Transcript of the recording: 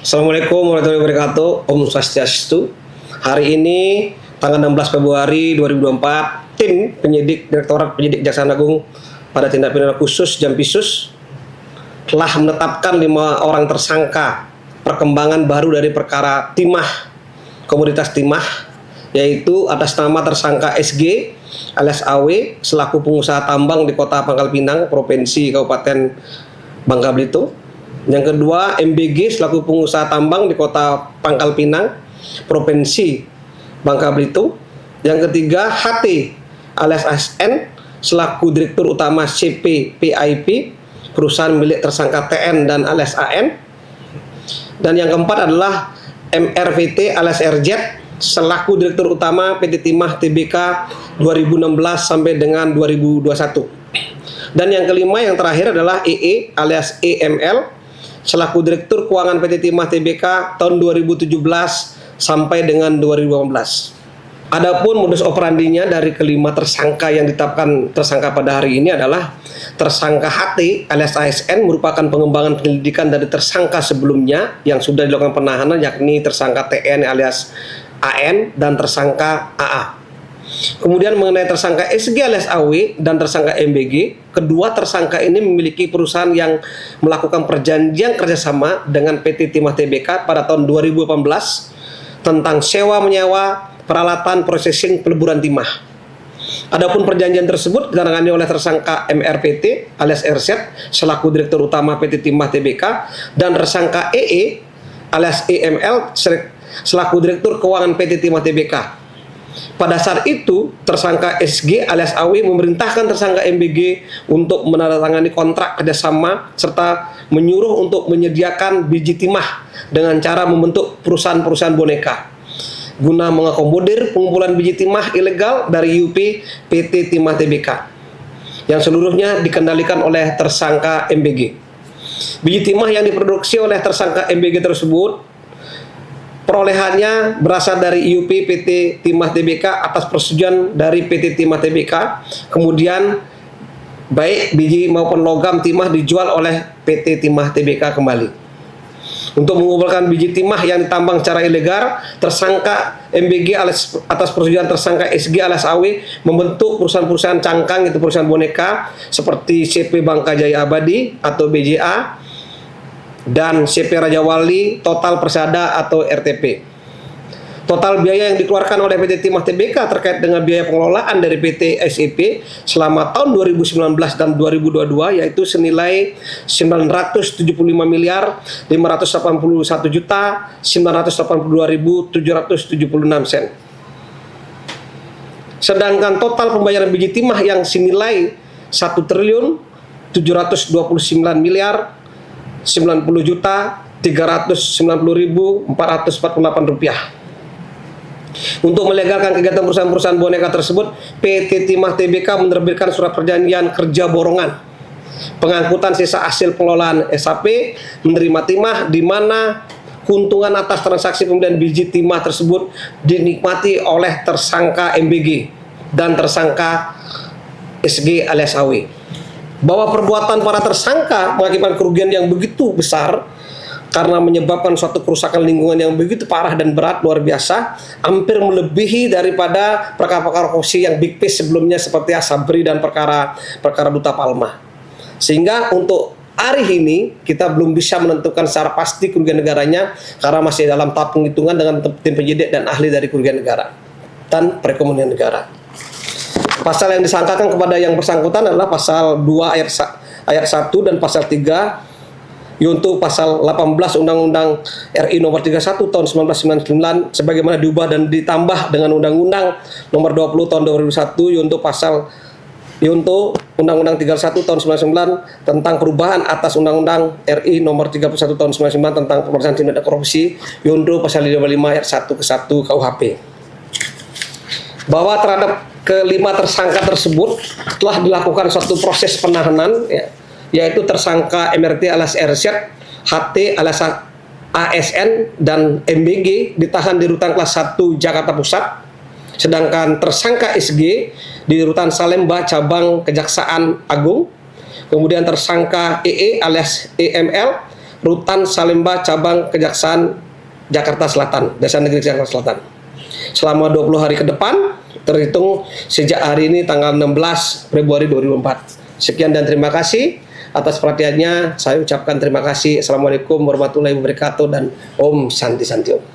Assalamualaikum warahmatullahi wabarakatuh. Om Swastiastu. Hari ini tanggal 16 Februari 2024, tim penyidik Direktorat Penyidik Kejaksaan Agung pada tindak pidana khusus Jampisus telah menetapkan 5 orang tersangka perkembangan baru dari perkara timah, komoditas timah, yaitu atas nama tersangka SG alias AW selaku pengusaha tambang di Kota Pangkal Pinang, Provinsi Kabupaten Bangka Belitung. Yang kedua, MBG selaku pengusaha tambang di Kota Pangkal Pinang, Provinsi Bangka Belitung. Yang ketiga, HT alias ASN selaku Direktur Utama CP PIP, perusahaan milik tersangka TN dan alias AN. Dan yang keempat adalah MRVT alias RZ selaku Direktur Utama PT Timah Tbk 2016 sampai dengan 2021. Dan yang kelima, yang terakhir adalah EE alias EML selaku Direktur Keuangan PT Timah Tbk tahun 2017 sampai dengan 2018. Adapun modus operandinya dari kelima tersangka yang ditetapkan tersangka pada hari ini adalah tersangka HT alias ASN merupakan pengembangan penyelidikan dari tersangka sebelumnya yang sudah dilakukan penahanan, yakni tersangka TN alias AN dan tersangka AA. Kemudian mengenai tersangka SG alias AW dan tersangka MBG, kedua tersangka ini memiliki perusahaan yang melakukan perjanjian kerjasama dengan PT Timah Tbk pada tahun 2018 tentang sewa menyewa peralatan processing peleburan timah. Adapun perjanjian tersebut ditangani oleh tersangka MRPT alias RZ selaku Direktur Utama PT Timah Tbk dan tersangka EE alias EML selaku Direktur Keuangan PT Timah Tbk. Pada saat itu, tersangka SG alias AW memerintahkan tersangka MBG untuk menandatangani kontrak kerjasama serta menyuruh untuk menyediakan biji timah dengan cara membentuk perusahaan-perusahaan boneka guna mengakomodir pengumpulan biji timah ilegal dari UP PT Timah Tbk yang seluruhnya dikendalikan oleh tersangka MBG. Biji timah yang diproduksi oleh tersangka MBG tersebut perolehannya berasal dari IUP PT Timah Tbk atas persetujuan dari PT Timah Tbk. Kemudian baik biji maupun logam timah dijual oleh PT Timah Tbk kembali. Untuk mengumpulkan biji timah yang ditambang secara ilegal, tersangka MBG atas persetujuan tersangka SG alias AW membentuk perusahaan-perusahaan cangkang, itu perusahaan boneka seperti CP Bangka Jaya Abadi atau BJA dan CP Raja Wali Total Persada atau RTP. Total biaya yang dikeluarkan oleh PT Timah Tbk terkait dengan biaya pengelolaan dari PT SEP selama tahun 2019 dan 2022 yaitu senilai 975 miliar 581 juta 982.776 sen. Sedangkan total pembayaran biji timah yang senilai 1 triliun 729 miliar 90 juta 390.448 rupiah. Untuk melegalkan kegiatan perusahaan-perusahaan boneka tersebut, PT Timah Tbk menerbitkan surat perjanjian kerja borongan pengangkutan sisa hasil pengelolaan SAP menerima timah di mana keuntungan atas transaksi pembelian biji timah tersebut dinikmati oleh tersangka MBG dan tersangka SG alias AW. Bahwa perbuatan para tersangka mengakibatkan kerugian yang begitu besar karena menyebabkan suatu kerusakan lingkungan yang begitu parah dan berat luar biasa, hampir melebihi daripada perkara-perkara korupsi yang big case sebelumnya seperti Asabri dan perkara Duta Palma. Sehingga untuk hari ini kita belum bisa menentukan secara pasti kerugian negaranya karena masih dalam tahap penghitungan dengan tim penyidik dan ahli dari kerugian negara dan perekonomian negara. Pasal yang disangkakan kepada yang bersangkutan adalah pasal 2 ayat 1 dan pasal 3 yaitu pasal 18 Undang-Undang RI nomor 31 tahun 1999 sebagaimana diubah dan ditambah dengan Undang-Undang nomor 20 tahun 2001 yaitu Undang-Undang 31 tahun 1999 tentang perubahan atas Undang-Undang RI nomor 31 tahun 1999 tentang pemberantasan tindak korupsi yaitu pasal 55 ayat 1 ke 1 KUHP. Bahwa terhadap kelima tersangka tersebut telah dilakukan suatu proses penahanan yaitu tersangka MRT alias RZ, HT alias ASN dan MBG ditahan di rutan kelas 1 Jakarta Pusat. Sedangkan tersangka SG di rutan Salemba cabang Kejaksaan Agung. Kemudian tersangka EE alias EML Rutan Salemba Cabang Kejaksaan Jakarta Selatan, Jaksa Negeri Jakarta Selatan. Selama 20 hari ke depan, terhitung sejak hari ini tanggal 16 Februari 2024. Sekian dan terima kasih atas perhatiannya. Saya ucapkan terima kasih. Assalamualaikum warahmatullahi wabarakatuh dan Om Santi Santi Om.